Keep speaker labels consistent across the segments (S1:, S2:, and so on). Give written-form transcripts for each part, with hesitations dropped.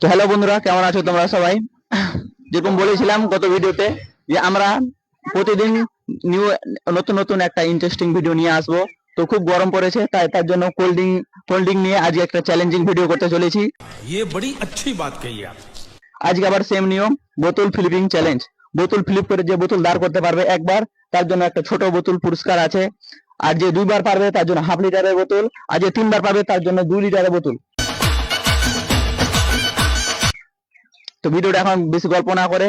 S1: তো হ্যালো বন্ধুরা, কেমন আছো তোমরা সবাই? যেরকম বলেছিলাম গত ভিডিওতে যে আমরা প্রতিদিন নিউ নতুন নতুন একটা ইন্টারেস্টিং ভিডিও নিয়ে আসবো। তো খুব গরম পড়েছে, তার জন্য কোল্ড ড্রিঙ্ক নিয়ে আজকে একটা চ্যালেঞ্জিং ভিডিও করতে চলেছি।
S2: ये बड़ी अच्छी बात कही आप।
S1: আজকে আবার সেম নিয়ম, বোতল ফ্লিপিং চ্যালেঞ্জ। বোতল ফ্লিপ করে যে বোতল দাঁড় করতে পারবে একবার, তার জন্য একটা ছোট বোতল পুরস্কার আছে। আর যে দুইবার পারবে তার জন্য হাফ লিটারের বোতল, আর যে তিনবার পারবে তার জন্য 2 লিটারের বোতল। তো ভিডিওটা এখন বেশি গল্প না করে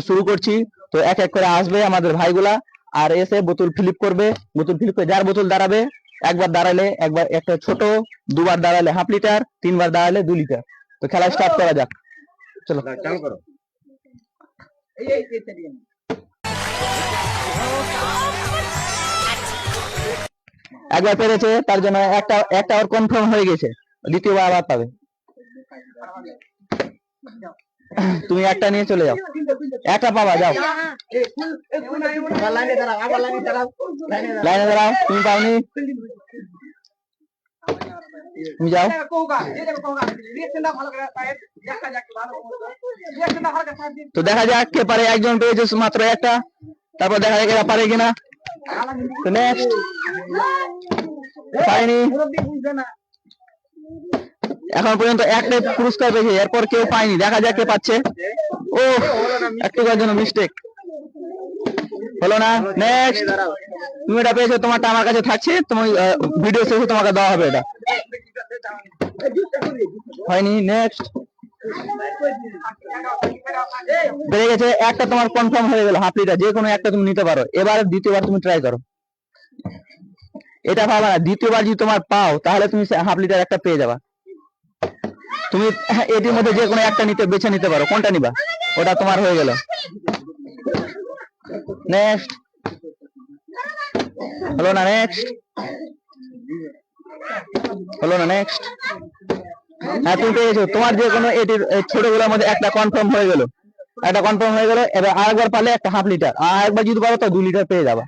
S1: শুরু করছি। তো এক এক করে আসবে আমাদের ভাইগুলা, আর এসে বোতল ফ্লিপ করবে। বোতল ফ্লিপ করে যার বোতল দাঁড়াবে, একবার দাঁড়ালে একবার একটা ছোট, দুবার দাঁড়ালে হাফ লিটার, তিনবার দাঁড়ালে 2 লিটার। তো খেলা স্টার্ট করা যাক, চলো চালু করো। একবার পেরেছে, তার জন্য একটা একটা ওর কনফার্ম হয়ে গেছে, দ্বিতীয়বার আবার পাবে। তুমি একটা নিয়ে চলে যাও, একটা পাবা, যাও লাইনে দাঁড়াও। তুমি পাওনি, তুমি যাও। তো দেখা যাক কে পারে। একজন পেয়েছে মাত্র একটা, তারপর দেখা যাক এরা পারে কিনা। তো নেক্সট, পারেনি। এখন পর্যন্ত একটা পুরস্কার পেয়েছে, এরপর কেউ পায়নি। দেখা যাক কে পাচ্ছে। ও, একটু জন্য মিস্টেক হলো না। নেক্সট, তুমি এটা পেয়েছো, তোমারটা আমার কাছে থাকছে, তোমার ভিডিও শেষে তোমাকে দেওয়া হবে। এটা হয়নি। নেক্সট, বেড়ে গেছে একটা, তোমার কনফার্ম হয়ে গেল হাফ লিটার। যে কোনো একটা তুমি নিতে পারো। এবার দ্বিতীয়বার তুমি ট্রাই করো। এটা ভাবা না, দ্বিতীয়বার যদি তোমার পাও তাহলে তুমি হাফ লিটার একটা পেয়ে যাবা। তুমি এটির মধ্যে যে কোনো একটা বেছে নিতে পারো, কোনটা নিবা ওটা তোমার হয়ে গেল। নেক্সট, হলো না। নেক্সট, হলো না। নেক্সট, হ্যাঁ তুমি পেয়েছো। তোমার যে কোনো এটির ছোটগুলোর মধ্যে একটা কনফার্ম হয়ে গেল, একটা কনফার্ম হয়ে গেল। এবার আরেকবার পারলে একটা হাফ লিটার, আর একবার যদি পারো তো 2 লিটার পেয়ে যাবা।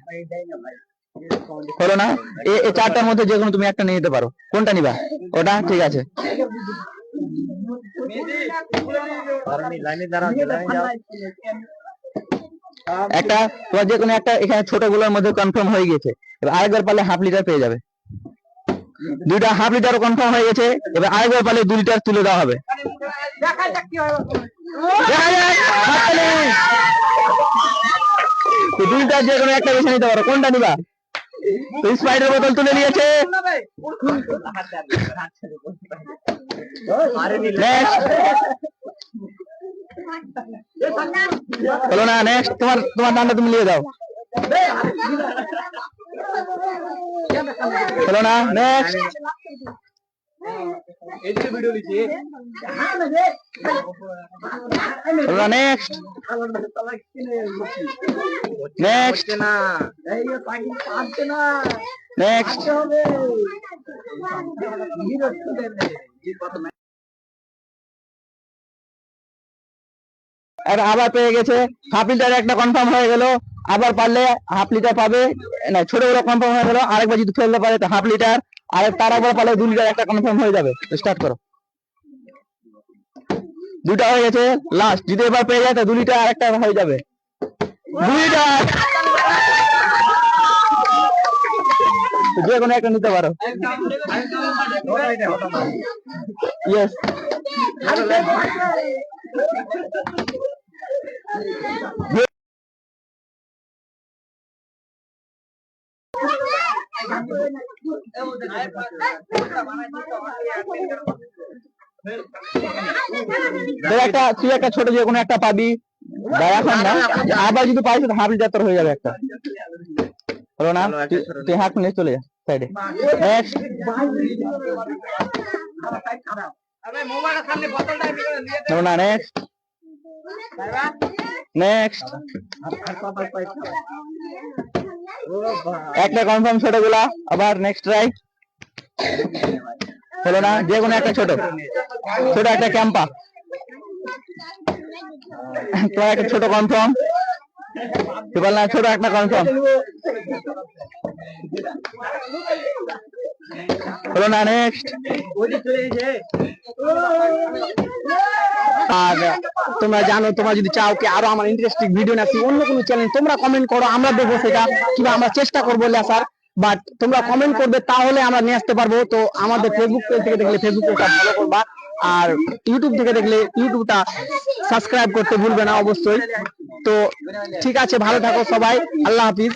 S1: হলো না। এই চারটার মধ্যে যে কোনো তুমি একটা নিয়ে নিতে পারো, কোনটা নিবা ওটা ঠিক আছে। একটা তোমার যে কোনো একটা এখানে ছোটগুলোর মধ্যে কনফার্ম হয়ে গেছে। এবার আরেকবার পারলে হাফ লিটার পেয়ে যাবে। দুইটা হাফ লিটারও কনফার্ম হয়ে গেছে। এবার আরেকবার পারলে 2 লিটার তুলে দেওয়া হবে। দুইটা যে কোনো একটা বেছে নিতে পারো, কোনটা নিবা। স্প্রাইটের বোতল তুলে নিয়েছে। হলো না। নেক্সট, তোমার নামটা তুমি নিয়ে দাও। হলো না। নেক্সট, হলো না। নেক্সট, নেক্সট, নেক্সট, আবার পেয়ে গেছে। হাফ লিটার একটা কনফার্ম হয়ে গেল। আবার পারলে হাফ লিটার পাবে না, ছোটগুলো কনফার্ম হয়ে গেল। আরেকবার যদি ফেলতে পারে তো হাফ লিটার, আর তার একবার পারলে 2 লিটার একটা কনফার্ম হয়ে যাবে। স্টার্ট করো। দুটা হয়ে গেছে। লাস্ট, যদি এবার পেয়ে যায় তো 2 লিটার আর একটা হয়ে যাবে। 2 লিটার, যে কোনো একটা নিতে পারো। ইয়েস, তুই একটা ছোট যে কোনো একটা পাবি। এখন না, আবার যদি পাইস হাফ লিটার তোর হয়ে যাবে একটা। হলো না। তুই হাফ নিয়ে চলে যা সাইডে। নেক্সট, হলো না। নেক্সট, নেক্সট, একটা কনফার্ম ছোটগুলা। আবার নেক্সট ট্রাই। হলো না। যে কোনো একটা ছোট একটা ক্যাম্পা, তোমার একটা ছোট কনফার্ম। না, ছোট একটা কনফার্ম। হলো না। নেক্সট,
S3: আর তোমরা জানো, তোমরা যদি চাও কি আরো আমার ইন্টারেস্টিং ভিডিও নাকি অন্য কোনো চ্যানেল, তোমরা কমেন্ট করো, আমরা দেখবো সেটা, কিংবা আমরা চেষ্টা করবো লেসার। বাট তোমরা কমেন্ট করবে, তাহলে আমরা নিয়ে আসতে পারবো। তো আমাদের ফেসবুক পেজ থেকে দেখলে ফেসবুক পেজটা ফলো করবা, আর ইউটিউব থেকে দেখলে ইউটিউবটা সাবস্ক্রাইব করতে ভুলবে না অবশ্যই। তো ঠিক আছে, ভালো থাকো সবাই, আল্লাহ হাফিজ।